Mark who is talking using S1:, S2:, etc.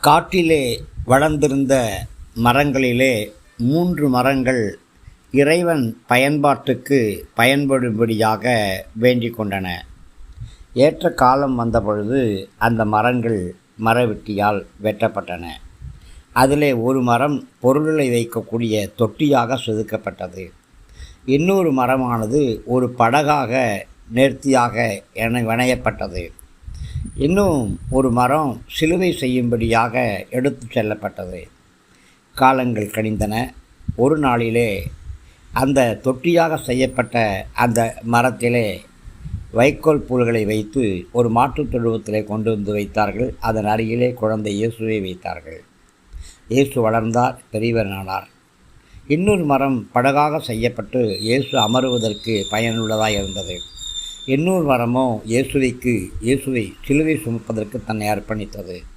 S1: காட்டிலே வளர்ந்திருந்த மரங்களிலே 3 மரங்கள் இறைவன் பயன்பாட்டுக்கு பயன்படும்படியாக வேண்டிக் கொண்டன. ஏற்ற காலம் வந்தபொழுது அந்த மரங்கள் மரவெட்டியால் வெட்டப்பட்டன. அதிலே ஒரு மரம் பொருள்களை வைக்கக்கூடிய தொட்டியாக செதுக்கப்பட்டது. இன்னொரு மரமானது ஒரு படகாக நேர்த்தியாக வணையப்பட்டது. இன்னும் ஒரு மரம் சிலுவை செய்யும்படியாக எடுத்து செல்லப்பட்டது. காலங்கள் கழிந்தன. ஒரு நாளிலே அந்த தொட்டியாக செய்யப்பட்ட அந்த மரத்திலே வைக்கோல் பூல்களை வைத்து ஒரு மாட்டுத் தொழுவத்திலே கொண்டு வந்து வைத்தார்கள். அதன் அருகிலே குழந்தை இயேசுவை வைத்தார்கள். இயேசு வளர்ந்தார், பெரியவனானார். இன்னொரு மரம் படகாக செய்யப்பட்டு இயேசு அமருவதற்கு பயனுள்ளதாக இருந்தது. இன்னொரு மரமோ இயேசுவை சிலுவை சுமப்பதற்கு தன்னை அர்ப்பணித்தது.